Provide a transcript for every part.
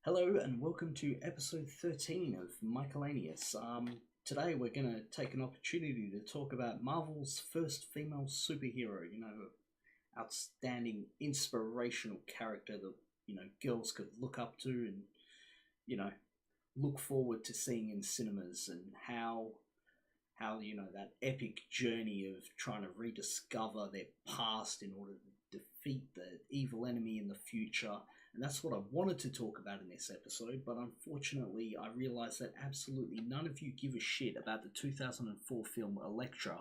Hello and welcome to episode 13 of Michaelanius. Today we're going to take an opportunity to talk about Marvel's first female superhero, outstanding, inspirational character that, girls could look up to and, you know, look forward to seeing in cinemas and how that epic journey of trying to rediscover their past in order to defeat the evil enemy in the future. And that's what I wanted to talk about in this episode, but unfortunately I realised that absolutely none of you give a shit about the 2004 film Elektra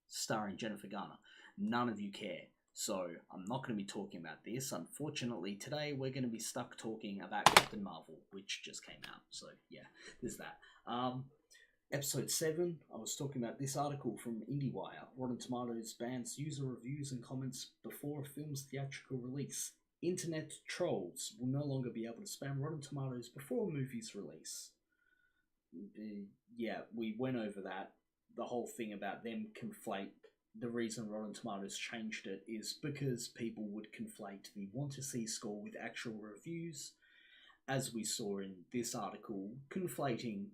starring Jennifer Garner. None of you care. So I'm not going to be talking about this. Unfortunately, today we're going to be stuck talking about Captain Marvel, which just came out. So yeah, there's that. Episode 7, I was talking about this article from IndieWire. Rotten Tomatoes bans user reviews and comments before a film's theatrical release. Internet trolls will no longer be able to spam Rotten Tomatoes before a movie's release. Yeah, we went over that. The whole thing about them conflate. The reason Rotten Tomatoes changed it is because people would conflate the want-to-see score with actual reviews, as we saw in this article, conflating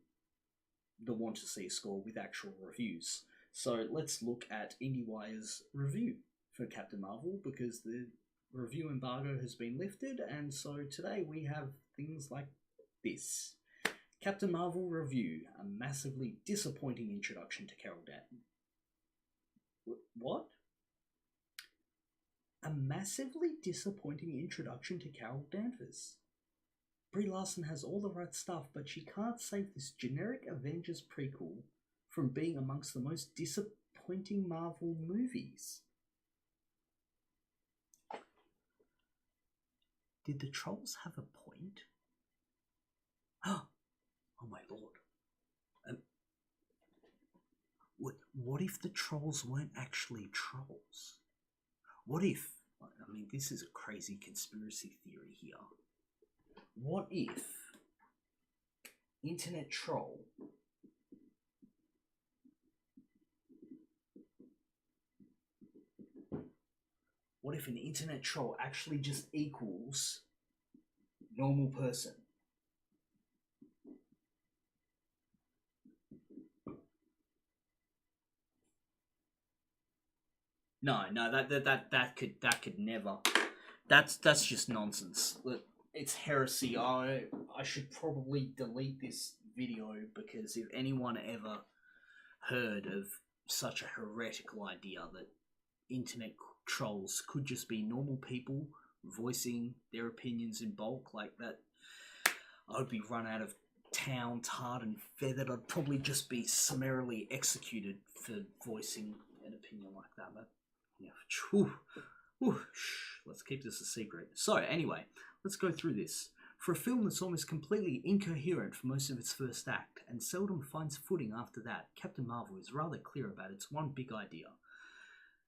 the want-to-see score with actual reviews. So let's look at IndieWire's review for Captain Marvel, because the review embargo has been lifted, and so today we have things like this. Captain Marvel review, a massively disappointing introduction to Carol Danvers. What? A massively disappointing introduction to Carol Danvers. Brie Larson has all the right stuff, but she can't save this generic Avengers prequel from being amongst the most disappointing Marvel movies. Did the trolls have a point? Oh my lord. What if the trolls weren't actually trolls? What if, this is a crazy conspiracy theory here. What if internet troll What if an internet troll actually just equals normal person? No, that could never. That's just nonsense. It's heresy. I should probably delete this video, because if anyone ever heard of such a heretical idea that internet trolls could just be normal people voicing their opinions in bulk like that, I would be run out of town, tarred and feathered. I'd probably just be summarily executed for voicing an opinion like that. But yeah, let's keep this a secret. So anyway, let's go through this. For a film that's almost completely incoherent for most of its first act, and seldom finds footing after that, Captain Marvel is rather clear about its one big idea.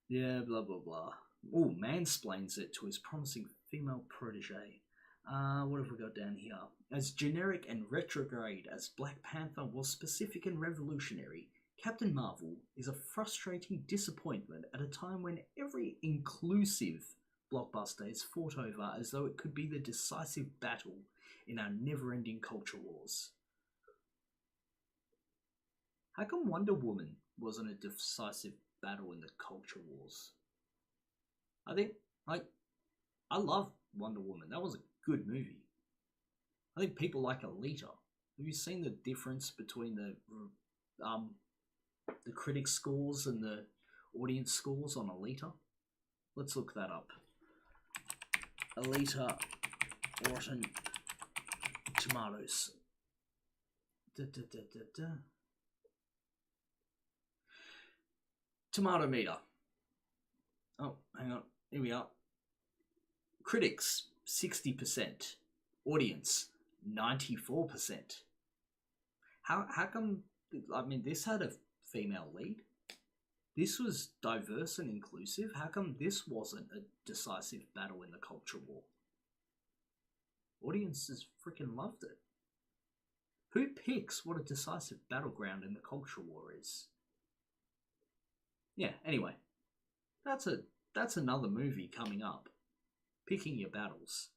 Yeah, blah blah blah. Oh, mansplains it to his promising female protege. What have we got down here? As generic and retrograde as Black Panther was specific and revolutionary, Captain Marvel is a frustrating disappointment at a time when every inclusive blockbuster is fought over as though it could be the decisive battle in our never-ending culture wars. How come Wonder Woman wasn't a decisive battle in the culture wars? I love Wonder Woman. That was a good movie. I think people like Alita. Have you seen the difference between the critic scores and the audience scores on Alita? Let's look that up. Alita Rotten Tomatoes. Tomato meter. Oh, hang on. Here we are. Critics, 60%. Audience, 94%. How come, this had a female lead? This was diverse and inclusive. How come this wasn't a decisive battle in the culture war? Audiences freaking loved it. Who picks what a decisive battleground in the culture war is? Yeah, anyway. That's another movie coming up. Picking your battles.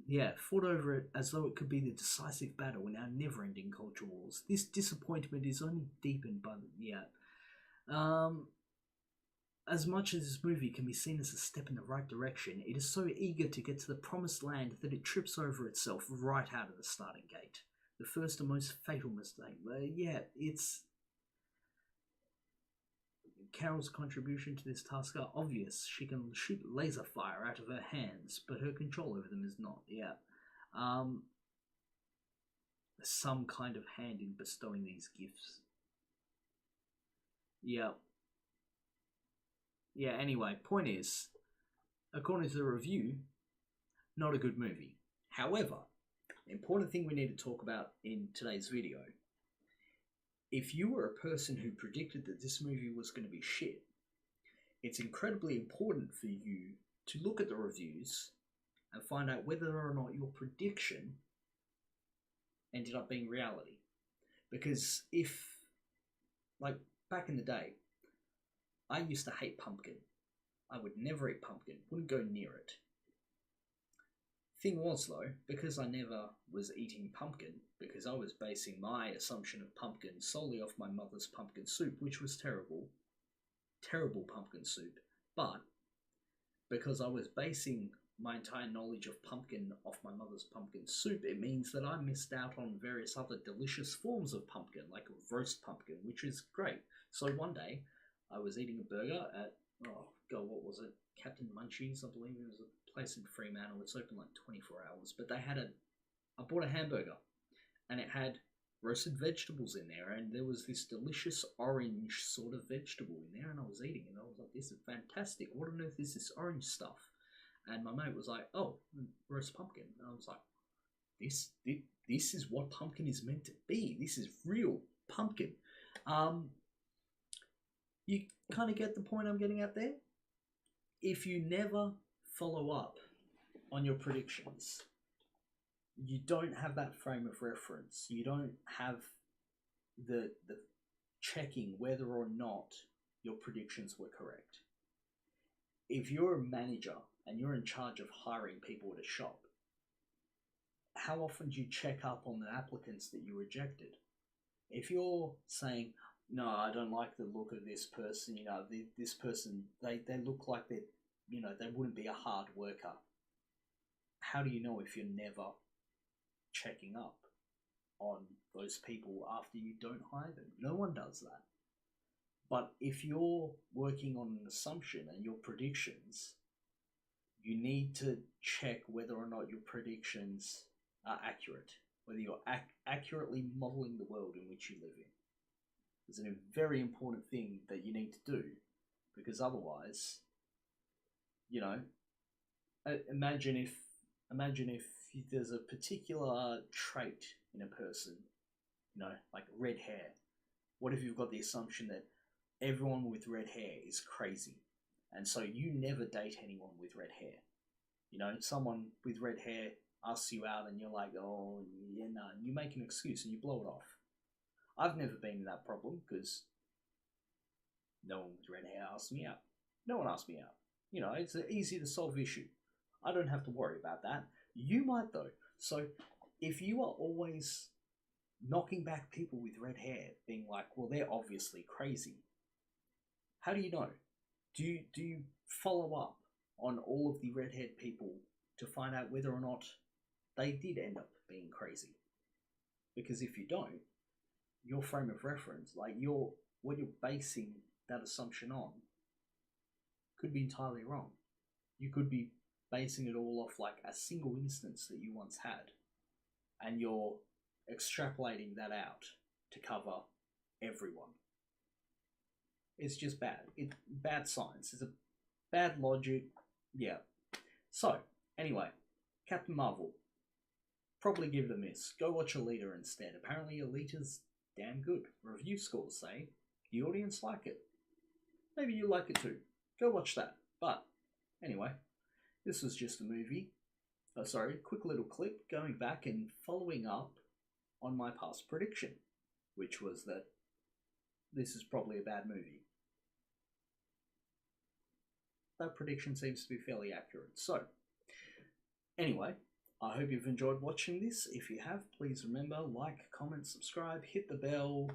Yeah, fought over it as though it could be the decisive battle in our never-ending culture wars. This disappointment is only deepened by um, as much as this movie can be seen as a step in the right direction, it is so eager to get to the promised land that it trips over itself right out of the starting gate. The first and most fatal mistake. Yeah, it's Carol's contribution to this task are obvious. She can shoot laser fire out of her hands, but her control over them is not. Yeah. Um, some kind of hand in bestowing these gifts. Yeah. Yeah, anyway, point is, according to the review, not a good movie. However, the important thing we need to talk about in today's video, if you were a person who predicted that this movie was going to be shit, it's incredibly important for you to look at the reviews and find out whether or not your prediction ended up being reality. Because if, like, back in the day, I used to hate pumpkin. I would never eat pumpkin, wouldn't go near it. Thing was, though, because I never was eating pumpkin, because I was basing my assumption of pumpkin solely off my mother's pumpkin soup, which was terrible. Terrible pumpkin soup. But because I was basing my entire knowledge of pumpkin off my mother's pumpkin soup, it means that I missed out on various other delicious forms of pumpkin, like roast pumpkin, which is great. So one day, I was eating a burger at, oh god, what was it? Captain Munchies, I believe it was a place in Fremantle. It's open like 24 hours, but they had I bought a hamburger, and it had roasted vegetables in there, and there was this delicious orange sort of vegetable in there, and I was eating it, and I was like, this is fantastic. What on earth is this orange stuff? And my mate was like, oh, roast pumpkin. And I was like, this is what pumpkin is meant to be. This is real pumpkin. You kind of get the point I'm getting at there? If you never follow up on your predictions, you don't have that frame of reference. You don't have the checking whether or not your predictions were correct. If you're a manager and you're in charge of hiring people at a shop, how often do you check up on the applicants that you rejected? If you're saying, no, I don't like the look of this person, this person, they look like they wouldn't be a hard worker. How do you know if you're never checking up on those people after you don't hire them? No one does that. But if you're working on an assumption and your predictions, you need to check whether or not your predictions are accurate, whether you're accurately modeling the world in which you live in. It's a very important thing that you need to do, because otherwise, imagine if there's a particular trait in a person, like red hair. What if you've got the assumption that everyone with red hair is crazy, and so you never date anyone with red hair? Someone with red hair asks you out and you're like, oh, yeah, no, and you make an excuse and you blow it off. I've never been in that problem because no one with red hair asks me out. No one asks me out. It's an easy to solve issue. I don't have to worry about that. You might, though. So if you are always knocking back people with red hair, being like, well, they're obviously crazy, how do you know? Do you follow up on all of the red-haired people to find out whether or not they did end up being crazy? Because if you don't, your frame of reference, like what you're basing that assumption on, could be entirely wrong. You could be basing it all off like a single instance that you once had, and you're extrapolating that out to cover everyone. It's just bad. It's bad science. It's a bad logic. Yeah. So, anyway, Captain Marvel. Probably give it a miss. Go watch Alita instead. Apparently Alita's damn good. Review scores say the audience like it. Maybe you like it too. Go watch that. But, anyway, this was just a movie. Quick little clip going back and following up on my past prediction, which was that this is probably a bad movie. That prediction seems to be fairly accurate. So, anyway, I hope you've enjoyed watching this. If you have, please remember, like, comment, subscribe, hit the bell,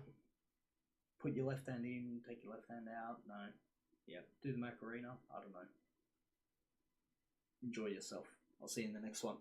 put your left hand in, take your left hand out. No. Yeah, do the Macarena. I don't know. Enjoy yourself. I'll see you in the next one.